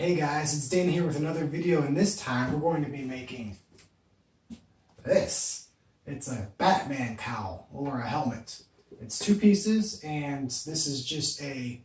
Hey guys, it's Dan here with another video, and this time we're going to be making this. It's a Batman cowl or a helmet. It's two pieces, and this is just a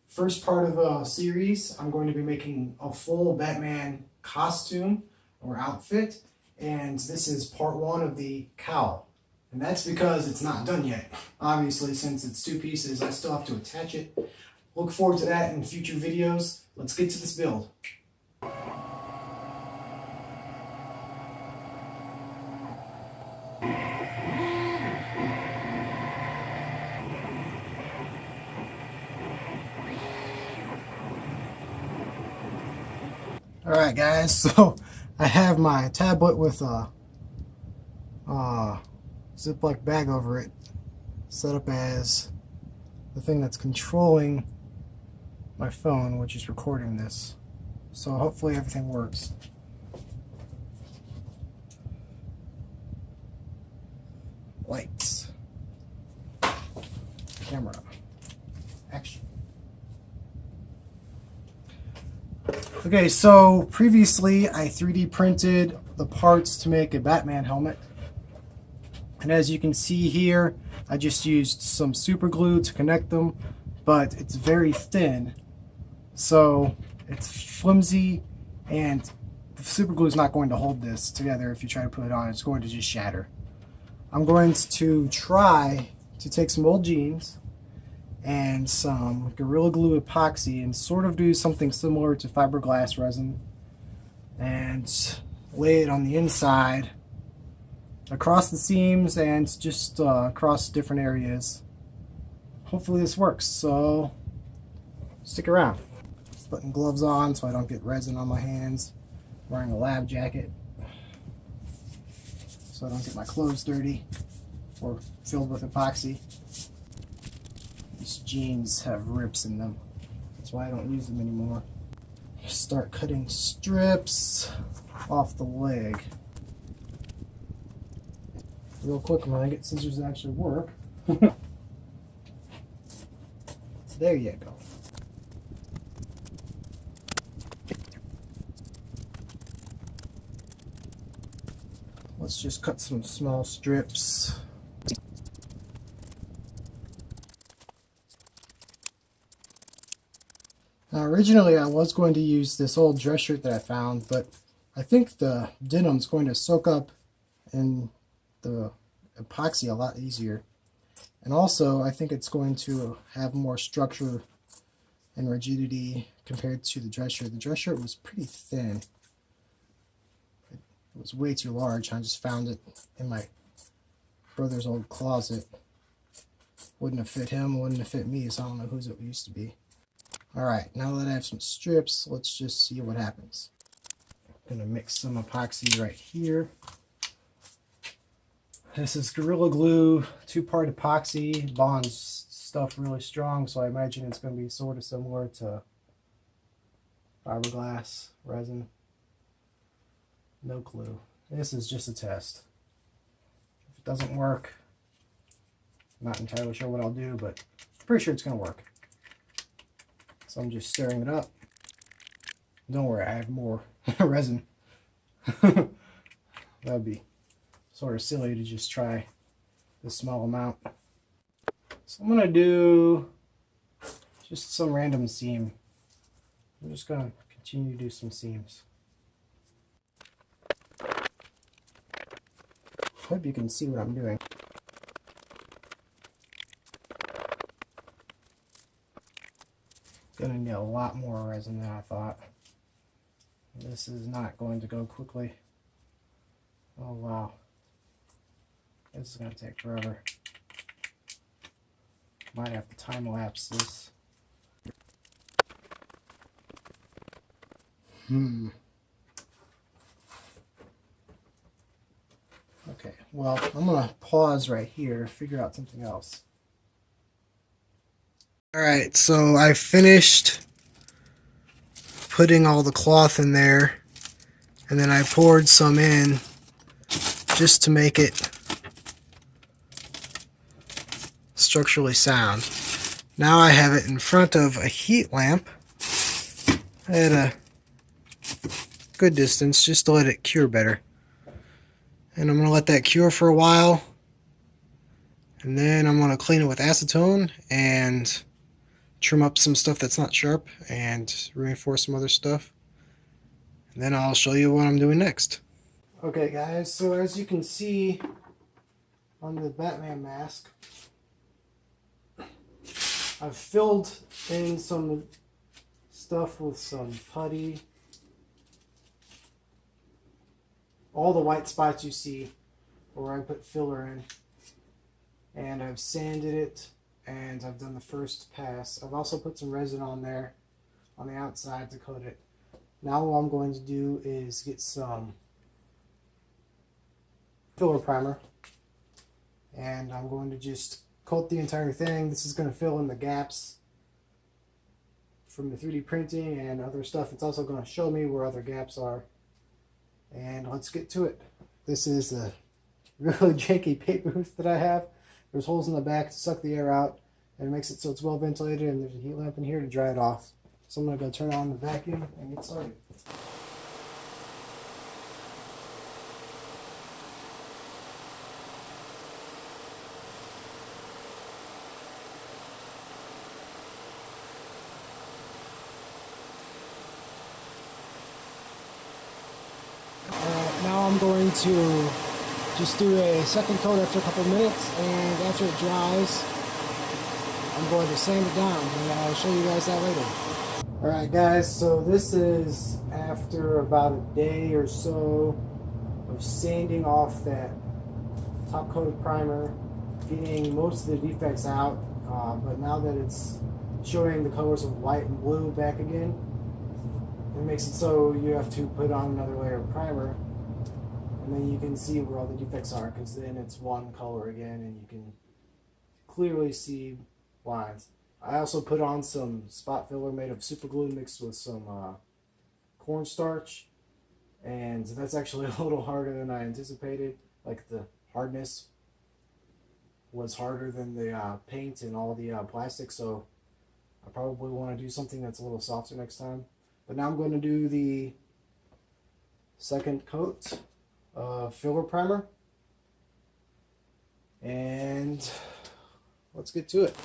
first part of a series. I'm going to be making a full Batman costume or outfit, and this is part one of the cowl. And that's because it's not done yet. Obviously, since it's two pieces, I still have to attach it. Look forward to that in future videos. Let's get to this build. Alright guys, so I have my tablet with a Ziploc bag over it set up as the thing that's controlling my phone, which is recording this. So hopefully everything works. Lights. Camera. Action. Okay, so previously I 3D printed the parts to make a Batman helmet. And as you can see here, I just used some super glue to connect them, but it's very thin. So it's flimsy, and the super glue is not going to hold this together. If you try to put it on, it's going to just shatter. I'm going to try to take some old jeans and some Gorilla Glue epoxy and sort of do something similar to fiberglass resin and lay it on the inside across the seams and just across different areas. Hopefully this works, so stick around. Just putting gloves on so I don't get resin on my hands. Wearing a lab jacket so I don't get my clothes dirty or filled with epoxy. These jeans have rips in them. That's why I don't use them anymore. Just start cutting strips off the leg. Real quick when I get scissors that actually work. There you go. Let's just cut some small strips. Now originally I was going to use this old dress shirt that I found, but I think the denim's going to soak up in the epoxy a lot easier. And also I think it's going to have more structure and rigidity compared to the dress shirt. The dress shirt was pretty thin. It was way too large. I just found it in my brother's old closet. Wouldn't have fit him, wouldn't have fit me, so I don't know whose it used to be. Alright, now that I have some strips, let's just see what happens. I'm going to mix some epoxy right here. This is Gorilla Glue, 2-part epoxy. Bonds stuff really strong, so I imagine it's going to be sort of similar to fiberglass resin. No clue. This is just a test. If it doesn't work, I'm not entirely sure what I'll do, but I'm pretty sure it's going to work. So I'm just stirring it up. Don't worry, I have more resin. That would be sort of silly to just try this small amount. So I'm going to do just some random seam. I'm just going to continue to do some seams. Hope you can see what I'm doing. Gonna need a lot more resin than I thought. This is not going to go quickly. Oh wow. This is gonna take forever. Might have to time lapse this. Okay, well, I'm gonna pause right here, figure out something else. Alright, so I finished putting all the cloth in there, and then I poured some in just to make it structurally sound. Now I have it in front of a heat lamp. I had a good distance just to let it cure better. And I'm going to let that cure for a while. And then I'm going to clean it with acetone and trim up some stuff that's not sharp and reinforce some other stuff. And then I'll show you what I'm doing next. Okay guys, so as you can see on the Batman mask, I've filled in some stuff with some putty. All the white spots you see where I put filler in. And I've sanded it, and I've done the first pass. I've also put some resin on there on the outside to coat it. Now what I'm going to do is get some filler primer, and I'm going to just coat the entire thing. This is going to fill in the gaps from the 3D printing and other stuff. It's also going to show me where other gaps are. And let's get to it. This is a really janky paper booth that I have. There's holes in the back to suck the air out, and it makes it so it's well ventilated, and there's a heat lamp in here to dry it off. So I'm going to go turn on the vacuum and get started. Now I'm going to just do a second coat after a couple minutes, and after it dries, I'm going to sand it down, and I'll show you guys that later. Alright guys, so this is after about a day or so of sanding off that top coat of primer, getting most of the defects out, but now that it's showing the colors of white and blue back again, it makes it so you have to put on another layer of primer. And then you can see where all the defects are, because then it's one color again and you can clearly see lines. I also put on some spot filler made of super glue mixed with some cornstarch, and that's actually a little harder than I anticipated. Like, the hardness was harder than the paint and all the plastic, so I probably want to do something that's a little softer next time. But now I'm going to do the second coat filler primer, and let's get to it.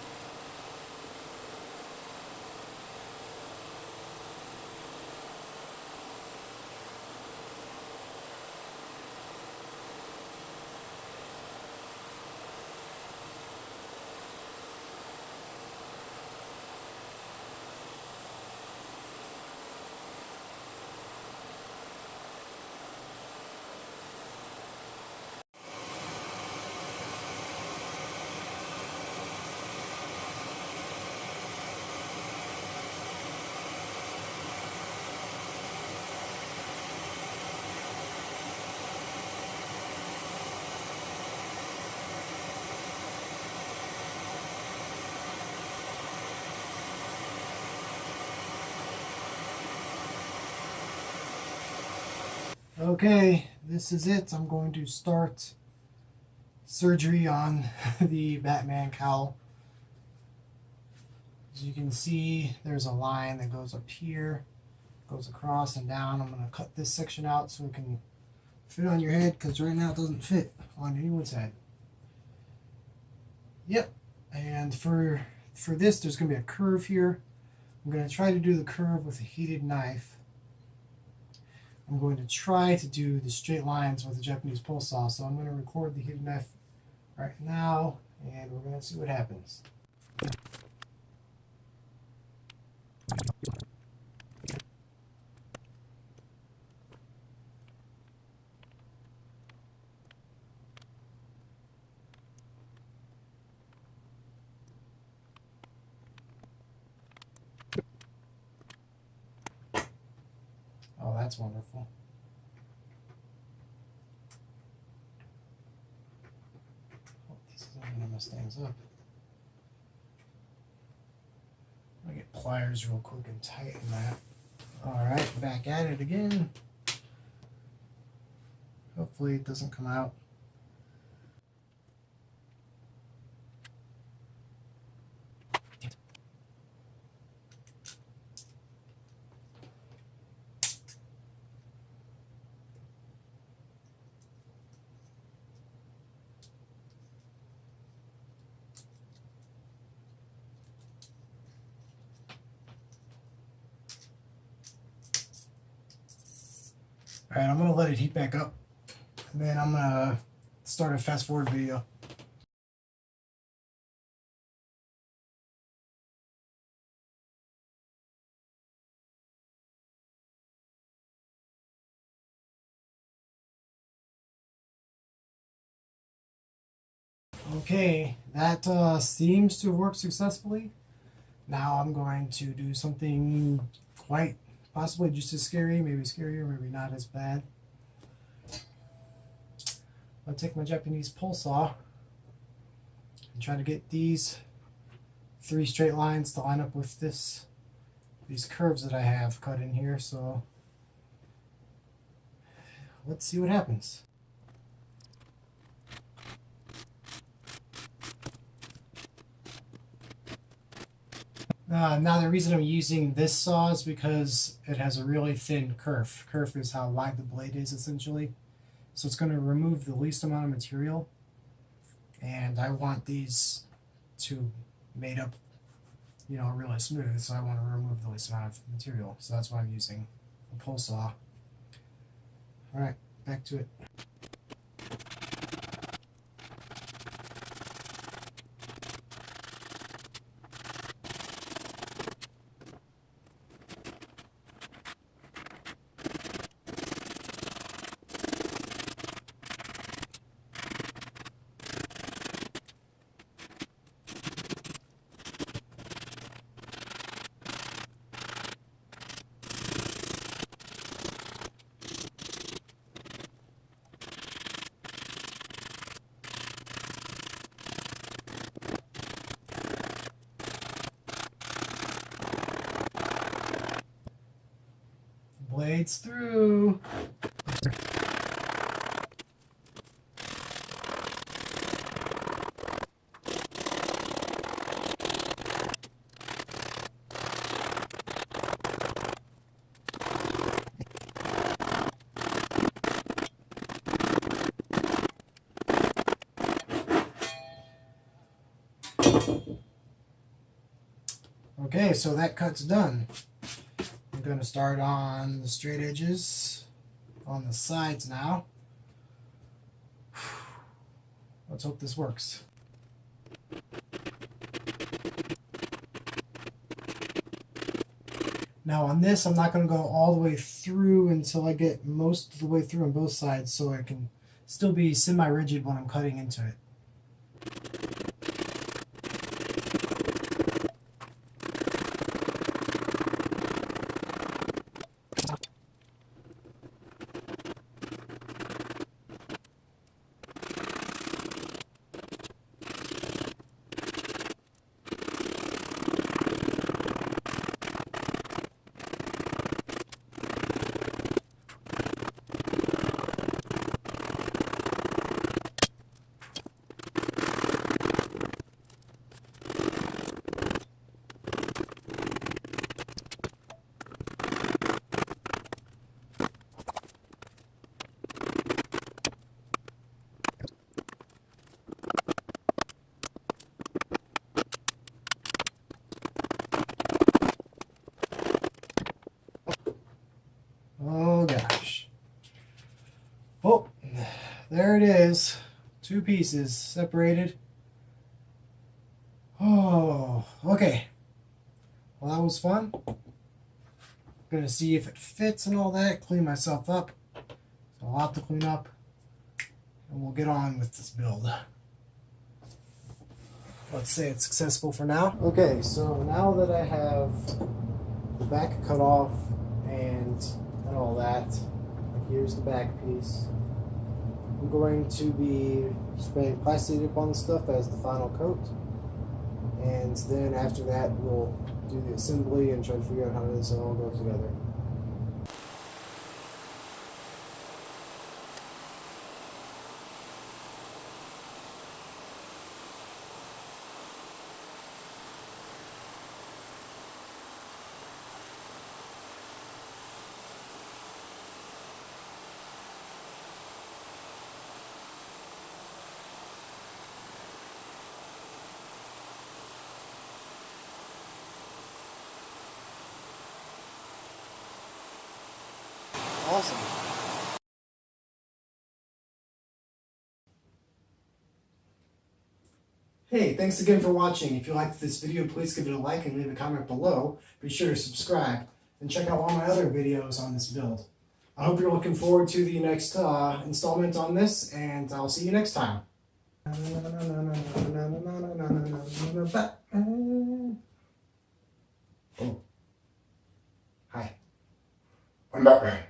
Okay, this is it. I'm going to start surgery on the Batman cowl. As you can see, there's a line that goes up here, goes across and down. I'm going to cut this section out so it can fit on your head, because right now it doesn't fit on anyone's head. Yep, and for this, there's going to be a curve here. I'm going to try to do the curve with a heated knife. I'm going to try to do the straight lines with a Japanese pole saw, so I'm going to record the heated knife right now, and we're going to see what happens. Oh, that's wonderful. Hope this isn't going to mess things up. I'm going to get pliers real quick and tighten that. Alright, back at it again. Hopefully it doesn't come out. Alright, I'm going to let it heat back up, and then I'm going to start a fast forward video. Okay, that seems to have worked successfully. Now I'm going to do something quite possibly just as scary, maybe scarier, maybe not as bad. I'll take my Japanese pole saw and try to get these 3 straight lines to line up with these curves that I have cut in here. So let's see what happens. Now the reason I'm using this saw is because it has a really thin kerf. Kerf is how wide the blade is essentially. So it's going to remove the least amount of material. And I want these to made up, you know, really smooth. So I want to remove the least amount of material. So that's why I'm using a pole saw. Alright, back to it. Blades through. Okay, so that cut's done. I'm going to start on the straight edges on the sides now. Let's hope this works. Now on this, I'm not going to go all the way through until I get most of the way through on both sides, so it can still be semi-rigid when I'm cutting into it. Oh gosh. Oh, there it is. 2 pieces separated. Oh, okay. Well, that was fun. Gonna see if it fits and all that, clean myself up. There's a lot to clean up. And we'll get on with this build. Let's say it's successful for now. Okay, so now that I have the back cut off and all that, here's the back piece. I'm going to be spraying plastic dip on the stuff as the final coat, and then after that we'll do the assembly and try to figure out how this all goes together. Awesome. Hey, thanks again for watching. If you liked this video, please give it a like and leave a comment below. Be sure to subscribe and check out all my other videos on this build. I hope you're looking forward to the next installment on this, and I'll see you next time. Oh. Hi. I'm Batman.